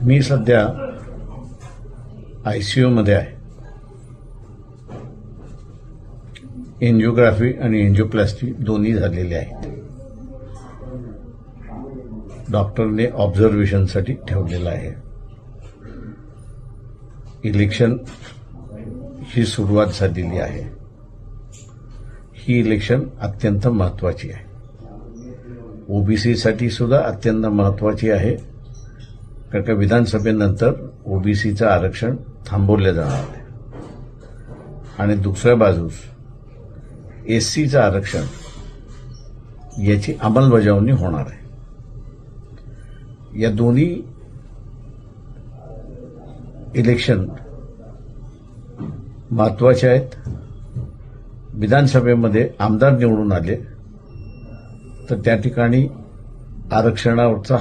मी सध्या ICUमध्ये आहे. एंजिओग्राफी आणि एंजिओप्लास्टी दोन्ही झालेले आहेत. डॉक्टरने ऑब्झर्वेशनसाठी ठेवलेलं आहे. इलेक्शन ही सुरुवात झालेली आहे. ही इलेक्शन अत्यंत महत्त्वाची आहे. ओबीसीसाठी सुद्धा अत्यंत महत्त्वाची आहे, कारण का विधानसभेनंतर ओबीसीचं आरक्षण थांबवलं जाणार आहे आणि दुसऱ्या बाजूस एससीचं आरक्षण याची अंमलबजावणी होणार आहे. या दोन्ही इलेक्शन महत्त्वाचे आहेत. विधानसभेमध्ये आमदार निवडून आले तर त्या ठिकाणी आरक्षणावरचा